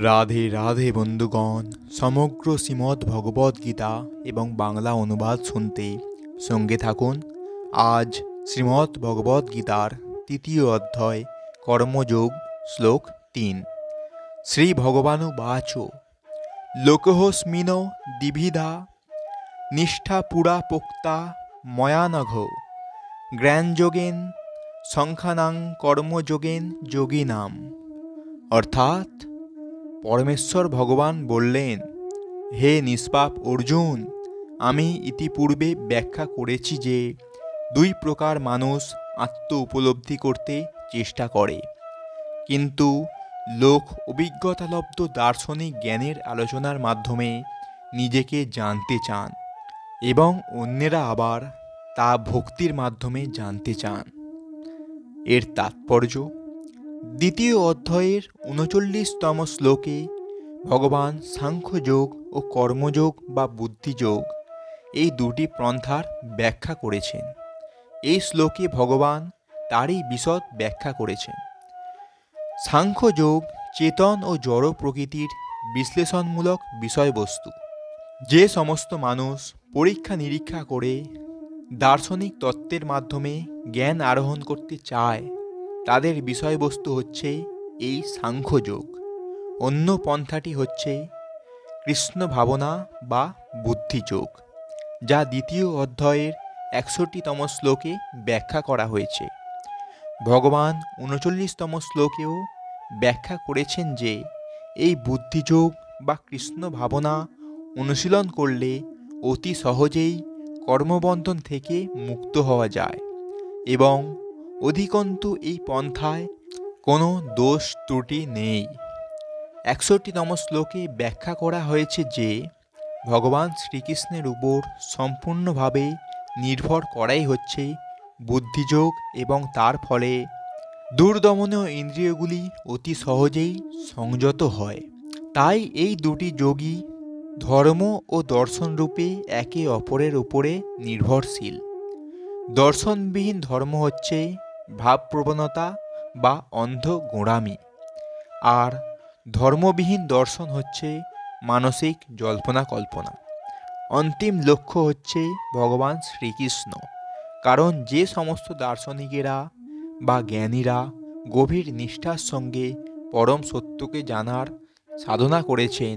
রাধে রাধে বন্ধুগণ, সমগ্র শ্রীমদ্ ভগবদ্গীতা এবং বাংলা অনুবাদ শুনতে সঙ্গে থাকুন। আজ শ্রীমদ্ ভগবদ্গীতার তৃতীয় অধ্যায় কর্মযোগ শ্লোক ৩। শ্রী ভগবানুবাচ লোকহস্মিন দ্বিবিধা নিষ্ঠা পুরা পোক্তা ময়া নঘ জ্ঞানযোগেন সংখ্যানাং কর্মযোগেন যোগিনাম। অর্থাৎ পরমেশ্বর ভগবান বললেন, হে নিষ্পাপ অর্জুন, আমি ইতিপূর্বে ব্যাখ্যা করেছি যে দুই প্রকার মানুষ আত্ম উপলব্ধি করতে চেষ্টা করে, কিন্তু লোক অভিজ্ঞতালব্ধ দার্শনিক জ্ঞানের আলোচনার মাধ্যমে নিজেকে জানতে চান এবং অন্যেরা আবার তা ভক্তির মাধ্যমে জানতে চান। এর তাৎপর্য দ্বিতীয় অধ্যায়ের ৩৯তম শ্লোকে ভগবান সাংখ্যযোগ ও কর্মযোগ বা বুদ্ধিযোগ এই দুটি পন্থার ব্যাখ্যা করেছেন। এই শ্লোকে ভগবান তারই বিশদ ব্যাখ্যা করেছেন। সাংখ্যযোগ চেতন ও জড় প্রকৃতির বিশ্লেষণমূলক বিষয়বস্তু। যে সমস্ত মানুষ পরীক্ষা নিরীক্ষা করে দার্শনিক তত্ত্বের মাধ্যমে জ্ঞান আরোহণ করতে চায়, তাদের বিষয়বস্তু হচ্ছে এই সাংখ্যযোগ। অন্য পন্থাটি হচ্ছে কৃষ্ণ ভাবনা বা বুদ্ধিযোগ, যা দ্বিতীয় অধ্যায়ের ৬১তম শ্লোকে ব্যাখ্যা করা হয়েছে। ভগবান ৩৯তম শ্লোকেও ব্যাখ্যা করেছেন যে এই বুদ্ধিযোগ বা কৃষ্ণ ভাবনা অনুশীলন করলে অতি সহজেই কর্মবন্ধন থেকে মুক্ত হওয়া যায় এবং অধিকন্তু এই পন্থায় কোনো দোষ ত্রুটি নেই। ৬১তম শ্লোকে ব্যাখ্যা করা হয়েছে যে ভগবান শ্রীকৃষ্ণের উপর সম্পূর্ণভাবে নির্ভর করাই হচ্ছে বুদ্ধিযোগ এবং তার ফলে দুর্দমনীয় ইন্দ্রিয়গুলি অতি সহজেই সংযত হয়। তাই এই দুটি যোগই ধর্ম ও দর্শনরূপে একে অপরের উপরে নির্ভরশীল। দর্শনবিহীন ধর্ম হচ্ছে ভাবপ্রবণতা বা অন্ধ গোঁড়ামি, আর ধর্মবিহীন দর্শন হচ্ছে মানসিক জল্পনা কল্পনা। অন্তিম লক্ষ্য হচ্ছে ভগবান শ্রীকৃষ্ণ, কারণ যে সমস্ত দার্শনিকেরা বা জ্ঞানীরা গভীর নিষ্ঠার সঙ্গে পরম সত্যকে জানার সাধনা করেছেন,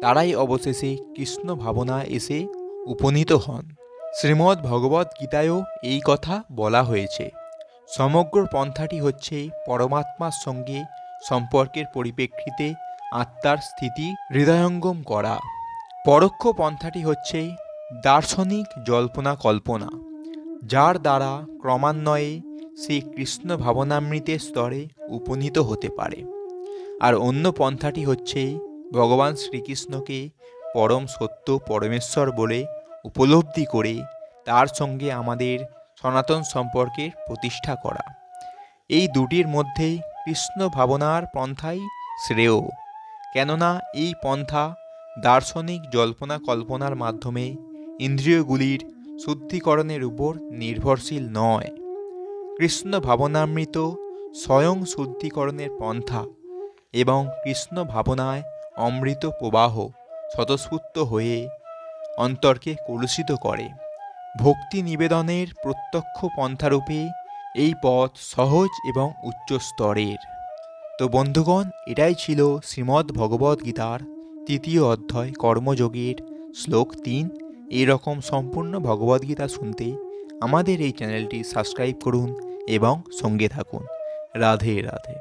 তারাই অবশেষে কৃষ্ণ ভাবনায় এসে উপনীত হন। শ্রীমদ্ ভগবদ্গীতায়ও এই কথা বলা হয়েছে। সমগ্র পন্থাটি হচ্ছে পরমাত্মার সঙ্গে সম্পর্কের পরিপ্রেক্ষিতে আত্মার স্থিতি হৃদয়ঙ্গম করা। পরোক্ষ পন্থাটি হচ্ছে দার্শনিক জল্পনা কল্পনা, যার দ্বারা ক্রমান্বয়ে সেই কৃষ্ণ ভাবনামৃতের স্তরে উপনীত হতে পারে। আর অন্য পন্থাটি হচ্ছে ভগবান শ্রীকৃষ্ণকে পরম সত্য পরমেশ্বর বলে উপলব্ধি করে তার সঙ্গে আমাদের সনাতন সম্পর্কের প্রতিষ্ঠা করা। এই দুটির মধ্যে কৃষ্ণ ভাবনার পন্থাই শ্রেয়, কেননা এই পন্থা দার্শনিক জল্পনা কল্পনার মাধ্যমে ইন্দ্রিয়গুলির শুদ্ধিকরণের উপর নির্ভরশীল নয়। কৃষ্ণ ভাবনামৃত স্বয়ং শুদ্ধিকরণের পন্থা এবং কৃষ্ণ ভাবনায় অমৃত প্রবাহ স্বতঃস্ফূর্ত হয়ে অন্তরকে কলুষিত করে। ভক্তি নিবেদনের প্রত্যক্ষ পন্থারূপে এই পথ সহজ এবং উচ্চ স্তরের। তো বন্ধুগণ, এটাই ছিল শ্রীমদ্ ভগবদ্গীতার তৃতীয় অধ্যায় কর্মযোগের শ্লোক ৩। এরকম সম্পূর্ণ ভগবদ্গীতা শুনতে আমাদের এই চ্যানেলটি সাবস্ক্রাইব করুন এবং সঙ্গে থাকুন। রাধে রাধে।